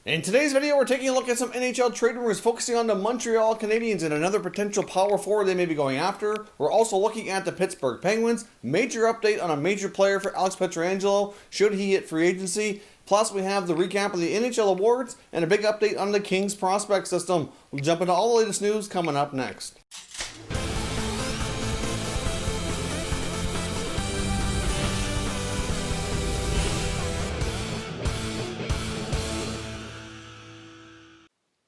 In today's video, we're taking a look at some NHL trade rumors focusing on the Montreal Canadiens and another potential power forward they may be going after. We're also looking at the Pittsburgh Penguins, major update on a major player for Alex Pietrangelo, should he hit free agency. Plus, we have the recap of the NHL Awards and a big update on the Kings prospect system. We'll jump into all the latest news coming up next.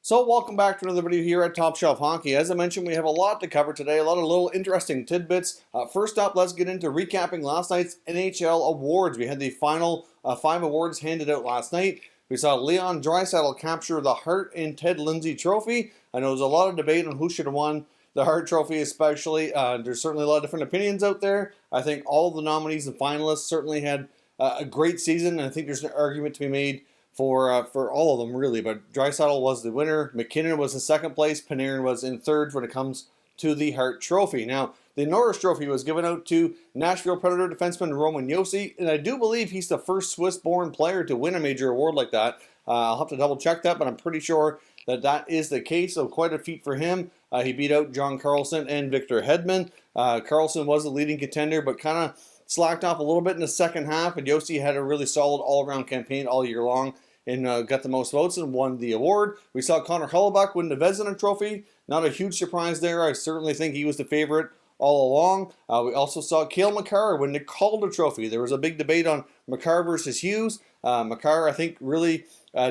So welcome back to another video here at Top Shelf Hockey. As I mentioned, we have a lot to cover today, a lot of little interesting tidbits. First up, let's get into recapping last night's NHL Awards. We had the final 5 awards handed out last night. We saw Leon Draisaitl capture the Hart and Ted Lindsay Trophy. I know there's a lot of debate on who should have won the Hart Trophy especially. There's certainly a lot of different opinions out there. I think all of the nominees and finalists certainly had a great season, and I think there's an argument to be made for all of them, really. But Draisaitl was the winner. McKinnon was in second place. Panarin was in third when it comes to the Hart Trophy. Now, the Norris Trophy was given out to Nashville Predator defenseman Roman Josi, and I do believe he's the first Swiss-born player to win a major award like that. I'll have to double-check that, but I'm pretty sure that that is the case, so quite a feat for him. He beat out John Carlson and Victor Hedman. Carlson was the leading contender, but kind of slacked off a little bit in the second half, and Josi had a really solid all-around campaign all year long, and got the most votes and won the award. We saw Connor Hellebuyck win the Vezina Trophy. Not a huge surprise there. I certainly think he was the favorite all along. We also saw Cale Makar win the Calder Trophy. There was a big debate on Makar versus Hughes. Makar, I think, really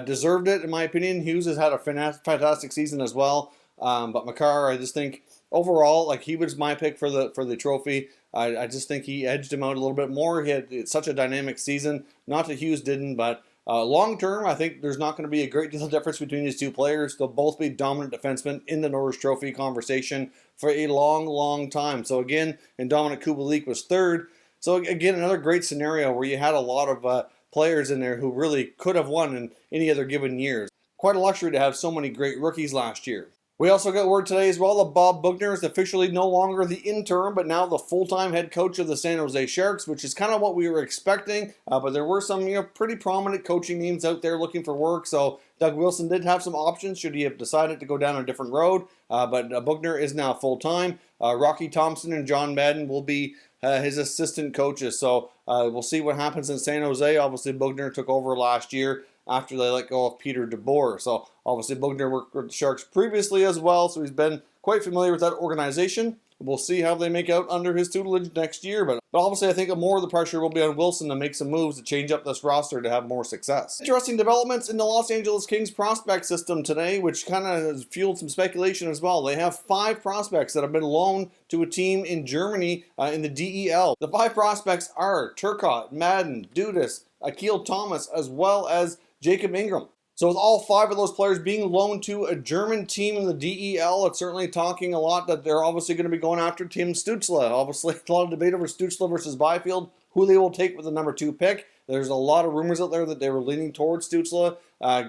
deserved it, in my opinion. Hughes has had a fantastic season as well. But Makar, I just think, overall, like, he was my pick for the trophy. I just think he edged him out a little bit more. He had such a dynamic season. Not that Hughes didn't, but long term, I think there's not going to be a great deal of difference between these two players. They'll both be dominant defensemen in the Norris Trophy conversation for a long, long time. So again, and Dominic Kubalik was third. So again, another great scenario where you had a lot of players in there who really could have won in any other given years. Quite a luxury to have so many great rookies last year. We also got word today as well that Bob Boughner is officially no longer the interim, but now the full-time head coach of the San Jose Sharks, which is kind of what we were expecting. But there were some, pretty prominent coaching names out there looking for work. So Doug Wilson did have some options should he have decided to go down a different road. But Boughner is now full-time. Rocky Thompson and John Madden will be his assistant coaches. So we'll see what happens in San Jose. Obviously, Boughner took over last year after they let go of Peter DeBoer. So obviously Boughner worked with the Sharks previously as well, so he's been quite familiar with that organization. We'll see how they make out under his tutelage next year, but obviously I think more of the pressure will be on Wilson to make some moves to change up this roster to have more success. Interesting developments in the Los Angeles Kings prospect system today, which kind of has fueled some speculation as well. They have 5 prospects that have been loaned to a team in Germany in the DEL. The 5 prospects are Turcotte, Madden, Dudas, Akil Thomas, as well as Jacob Ingram. So with all 5 of those players being loaned to a German team in the DEL, it's certainly talking a lot that they're obviously going to be going after Tim Stützle. Obviously, a lot of debate over Stützle versus Byfield, who they will take with the number 2 pick. There's a lot of rumors out there that they were leaning towards Stützle,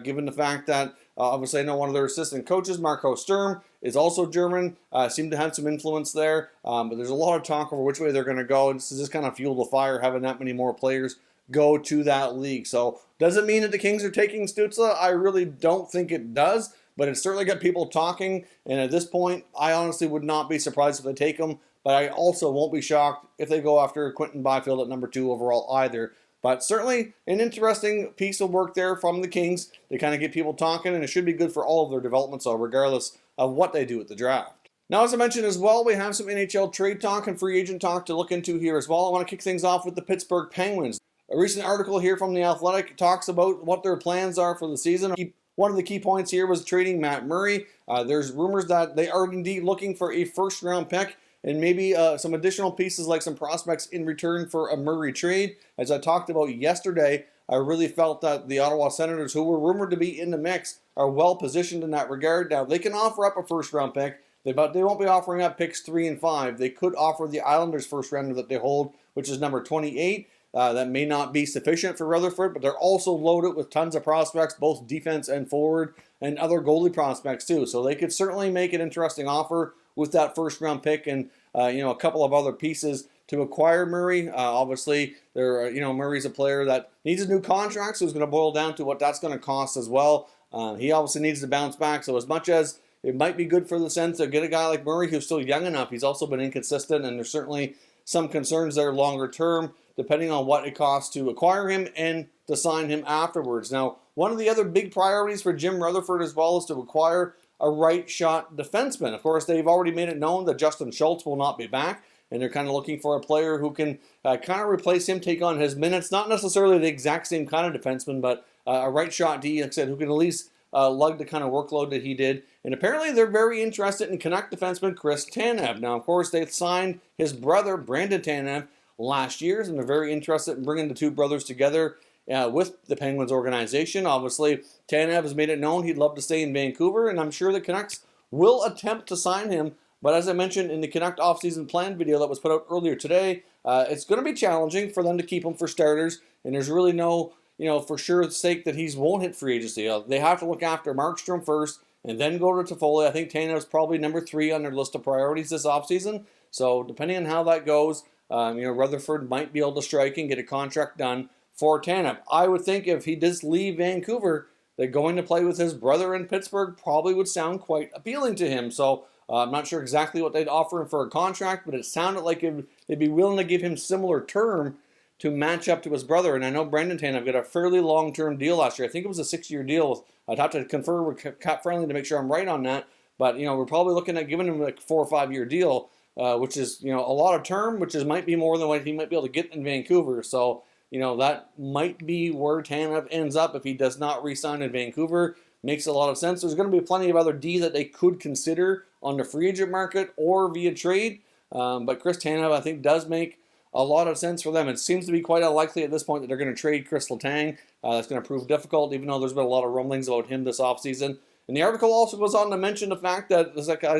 given the fact that obviously I know one of their assistant coaches, Marco Sturm, is also German, seemed to have some influence there. But there's a lot of talk over which way they're going to go. And this is just kind of fueled the fire, having that many more players go to that league. So does it mean that the Kings are taking Stützle? I really don't think it does, but it's certainly got people talking, and at this point, I honestly would not be surprised if they take him, but I also won't be shocked if they go after Quentin Byfield at number 2 overall either. But certainly an interesting piece of work there from the Kings to kind of get people talking, and it should be good for all of their development, so regardless of what they do at the draft. Now, as I mentioned as well, we have some NHL trade talk and free agent talk to look into here as well. I want to kick things off with the Pittsburgh Penguins. A recent article here from The Athletic talks about what their plans are for the season. One of the key points here was trading Matt Murray. There's rumors that they are indeed looking for a first-round pick and maybe some additional pieces like some prospects in return for a Murray trade. As I talked about yesterday, I really felt that the Ottawa Senators, who were rumored to be in the mix, are well positioned in that regard. Now, they can offer up a first-round pick, but they won't be offering up picks 3 and 5. They could offer the Islanders first-rounder that they hold, which is number 28. That may not be sufficient for Rutherford, but they're also loaded with tons of prospects, both defense and forward, and other goalie prospects too. So they could certainly make an interesting offer with that first-round pick and a couple of other pieces to acquire Murray. Obviously, Murray's a player that needs a new contract, so it's going to boil down to what that's going to cost as well. He obviously needs to bounce back. So as much as it might be good for the Sens to get a guy like Murray who's still young enough, he's also been inconsistent, and there's certainly some concerns there longer term, depending on what it costs to acquire him and to sign him afterwards. Now, one of the other big priorities for Jim Rutherford as well is to acquire a right-shot defenseman. Of course, they've already made it known that Justin Schultz will not be back, and they're kind of looking for a player who can kind of replace him, take on his minutes. Not necessarily the exact same kind of defenseman, but a right-shot D, like I said, who can at least lug the kind of workload that he did. And apparently they're very interested in Canuck defenseman Chris Tanev. Now, of course, they signed his brother, Brandon Tanev, last year, and they're very interested in bringing the two brothers together with the Penguins organization. Obviously, Tanev has made it known he'd love to stay in Vancouver, and I'm sure the Canucks will attempt to sign him. But as I mentioned in the Canuck offseason plan video that was put out earlier today, it's going to be challenging for them to keep him for starters, and there's really no, for sure sake that he won't hit free agency. They have to look after Markstrom first and then go to Toffoli. I think Tanev's probably number 3 on their list of priorities this offseason. So depending on how that goes, Rutherford might be able to strike and get a contract done for Tanev. I would think if he does leave Vancouver, that going to play with his brother in Pittsburgh probably would sound quite appealing to him. So I'm not sure exactly what they'd offer him for a contract, but it sounded like they'd be willing to give him similar term to match up to his brother. And I know Brendan Tanev got a fairly long-term deal last year. I think it was a 6-year deal. I'd have to confer with Cap Friendly to make sure I'm right on that. But, we're probably looking at giving him like a 4 or 5 year deal, which is, a lot of term, which might be more than what he might be able to get in Vancouver. So, that might be where Tanev ends up if he does not re-sign in Vancouver. Makes a lot of sense. There's going to be plenty of other D that they could consider on the free agent market or via trade. But Chris Tanev, I think, does make a lot of sense for them. It seems to be quite unlikely at this point that they're going to trade Chris Letang. That's going to prove difficult, even though there's been a lot of rumblings about him this offseason. And the article also goes on to mention the fact that,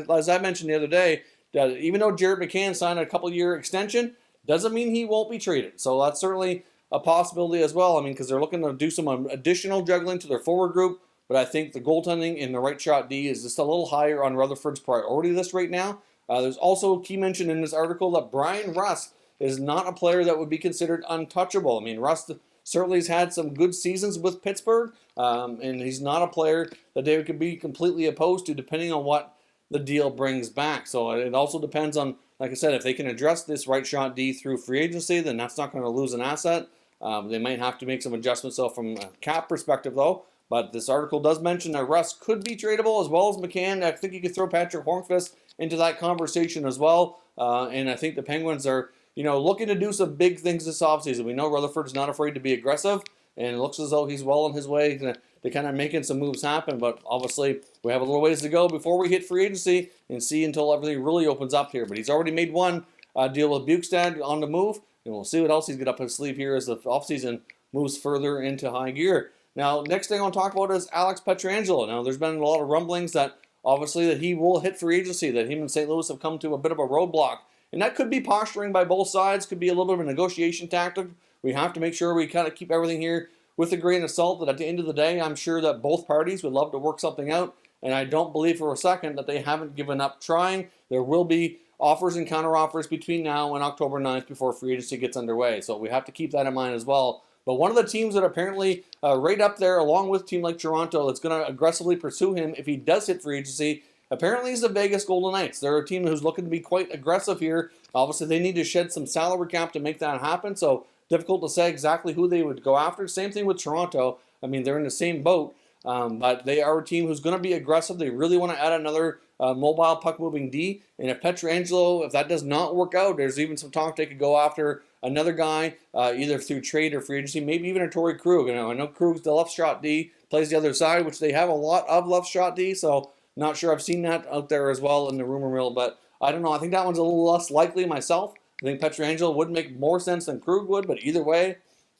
as I mentioned the other day, that even though Jared McCann signed a couple-year extension, doesn't mean he won't be traded. So that's certainly a possibility as well. Because they're looking to do some additional juggling to their forward group. But I think the goaltending in the right shot D is just a little higher on Rutherford's priority list right now. There's also a key mention in this article that Brian Rust is not a player that would be considered untouchable. Rust certainly has had some good seasons with Pittsburgh, and he's not a player that they could be completely opposed to depending on what the deal brings back. So it also depends on, like I said, if they can address this right shot D through free agency, then that's not going to lose an asset. They might have to make some adjustments from a cap perspective, though. But this article does mention that Russ could be tradable as well as McCann. I think you could throw Patrick Hornqvist into that conversation as well. And I think the Penguins are, looking to do some big things this offseason. We know Rutherford's not afraid to be aggressive, and it looks as though he's well on his way to kind of making some moves happen. But obviously, we have a little ways to go before we hit free agency and see until everything really opens up here. But he's already made one deal with Bukestad on the move, and we'll see what else he's got up his sleeve here as the offseason moves further into high gear. Now, next thing I want to talk about is Alex Pietrangelo. Now, there's been a lot of rumblings that obviously that he will hit free agency, that him and St. Louis have come to a bit of a roadblock. And that could be posturing by both sides, could be a little bit of a negotiation tactic. We have to make sure we kind of keep everything here with a grain of salt, that at the end of the day, I'm sure that both parties would love to work something out. And I don't believe for a second that they haven't given up trying. There will be offers and counteroffers between now and October 9th before free agency gets underway. So we have to keep that in mind as well. But one of the teams that apparently right up there, along with a team like Toronto, that's going to aggressively pursue him if he does hit free agency, apparently is the Vegas Golden Knights. They're a team who's looking to be quite aggressive here. Obviously, they need to shed some salary cap to make that happen, so difficult to say exactly who they would go after. Same thing with Toronto. They're in the same boat, but they are a team who's going to be aggressive. They really want to add another mobile puck-moving D, and if Pietrangelo, if that does not work out, there's even some talk they could go after another guy, either through trade or free agency, maybe even a Torrey Krug. I know Krug's the left shot D, plays the other side, which they have a lot of left shot D, so not sure I've seen that out there as well in the rumor mill, but I don't know. I think that one's a little less likely myself. I think Pietrangelo would make more sense than Krug would, but either way,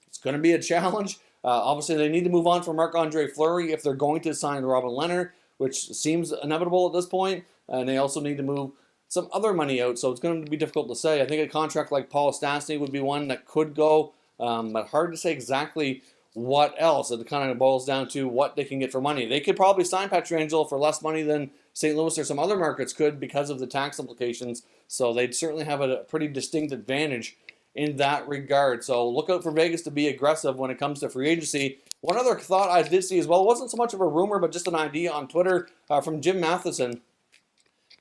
it's going to be a challenge. Obviously, they need to move on from Marc-Andre Fleury if they're going to sign Robin Leonard, which seems inevitable at this point, and they also need to move some other money out, so it's going to be difficult to say. I think a contract like Paul Stastny would be one that could go, but hard to say exactly what else. It kind of boils down to what they can get for money. They could probably sign Pietrangelo for less money than St. Louis or some other markets could because of the tax implications, so they'd certainly have a pretty distinct advantage in that regard. So look out for Vegas to be aggressive when it comes to free agency. One other thought I did see as well, wasn't so much of a rumor, but just an idea on Twitter from Jim Matheson,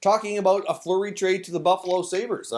talking about a Fleury trade to the Buffalo Sabres,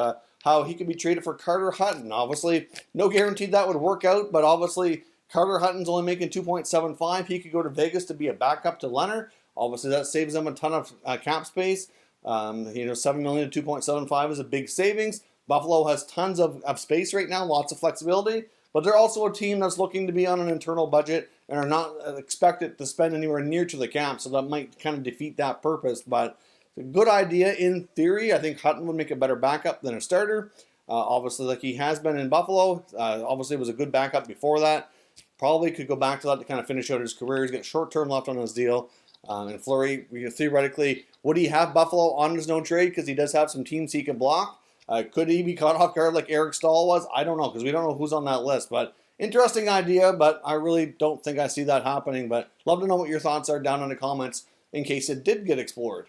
how he could be traded for Carter Hutton. Obviously, no guarantee that would work out, but obviously Carter Hutton's only making $2.75. He could go to Vegas to be a backup to Leonard. Obviously, that saves them a ton of cap space. $7 million to $2.75 is a big savings. Buffalo has tons of space right now, lots of flexibility, but they're also a team that's looking to be on an internal budget and are not expected to spend anywhere near to the cap, so that might kind of defeat that purpose. But it's a good idea in theory. I think Hutton would make a better backup than a starter. Obviously, like he has been in Buffalo. Obviously, was a good backup before that. Probably could go back to that to kind of finish out his career. He's got short-term left on his deal. And Fleury, theoretically, would he have Buffalo on his no trade because he does have some teams he can block? Could he be caught off guard like Eric Stahl was? I don't know, because we don't know who's on that list. But interesting idea, but I really don't think I see that happening. But love to know what your thoughts are down in the comments in case it did get explored.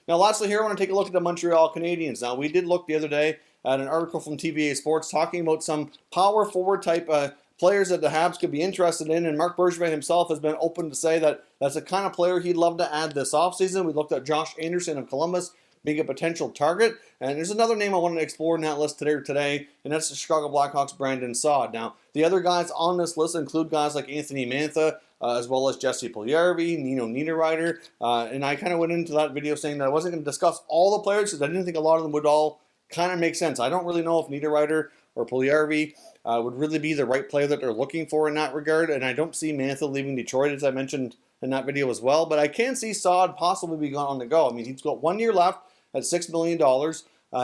Now, lastly here, I want to take a look at the Montreal Canadiens. Now, we did look the other day at an article from TVA Sports talking about some power forward type players that the Habs could be interested in, and Marc Bergevin himself has been open to say that that's the kind of player he'd love to add this offseason. We looked at Josh Anderson of Columbus being a potential target, and there's another name I wanted to explore in that list today, and that's the Chicago Blackhawks' Brandon Saad. Now, the other guys on this list include guys like Anthony Mantha, as well as Jesse Puljujarvi, Nino Niederreiter, and I kind of went into that video saying that I wasn't going to discuss all the players because I didn't think a lot of them would all kind of make sense. I don't really know if Niederreiter or Puljujarvi would really be the right player that they're looking for in that regard, and I don't see Mantha leaving Detroit, as I mentioned in that video as well, but I can see Saad possibly be on the go. I mean, he's got 1 year left at $6 million.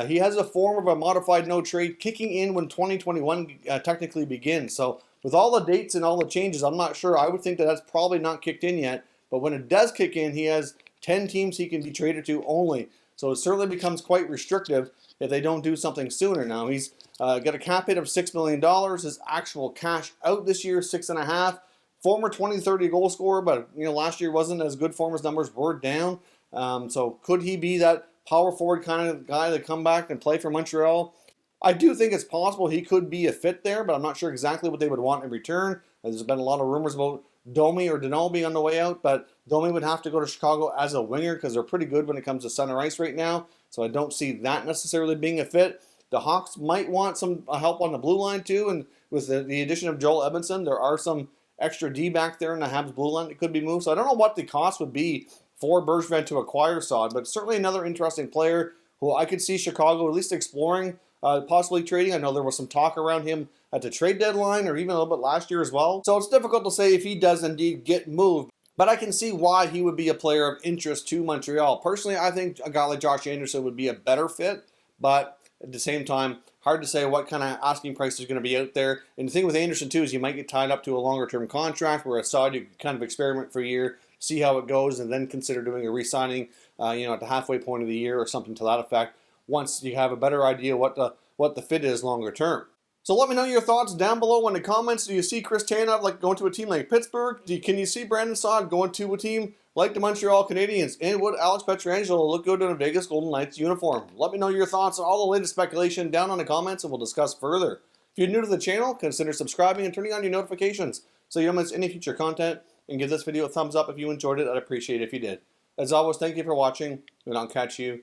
He has a form of a modified no trade kicking in when 2021 technically begins. So with all the dates and all the changes, I'm not sure. I would think that that's probably not kicked in yet. But when it does kick in, he has 10 teams he can be traded to only. So it certainly becomes quite restrictive if they don't do something sooner. Now, he's got a cap hit of $6 million. His actual cash out this year, $6.5 million. Former 20-30 goal scorer, but last year wasn't as good for him. His numbers were down. So could he be that power forward kind of guy that come back and play for Montreal? I do think it's possible he could be a fit there, but I'm not sure exactly what they would want in return. There's been a lot of rumors about Domi or Deneau on the way out, but Domi would have to go to Chicago as a winger because they're pretty good when it comes to center ice right now. So I don't see that necessarily being a fit. The Hawks might want some help on the blue line too, and with the addition of Joel Edmondson, there are some extra D back there in the Habs blue line that could be moved. So I don't know what the cost would be for Bergevin to acquire Saad, but certainly another interesting player who I could see Chicago at least exploring, possibly trading. I know there was some talk around him at the trade deadline or even a little bit last year as well. So it's difficult to say if he does indeed get moved, but I can see why he would be a player of interest to Montreal. Personally, I think a guy like Josh Anderson would be a better fit, but at the same time, hard to say what kind of asking price is going to be out there. And the thing with Anderson too is you might get tied up to a longer term contract, where Saad you kind of experiment for a year, see how it goes, and then consider doing a re-signing, at the halfway point of the year or something to that effect, once you have a better idea what the fit is longer term. So let me know your thoughts down below in the comments. Do you see Chris Tanev going to a team like Pittsburgh? Can you see Brandon Saad going to a team like the Montreal Canadiens? And would Alex Pietrangelo look good in a Vegas Golden Knights uniform? Let me know your thoughts on all the latest speculation down in the comments, and we'll discuss further. If you're new to the channel, consider subscribing and turning on your notifications so you don't miss any future content. And give this video a thumbs up if you enjoyed it. I'd appreciate it if you did. As always, thank you for watching, and I'll catch you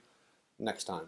next time.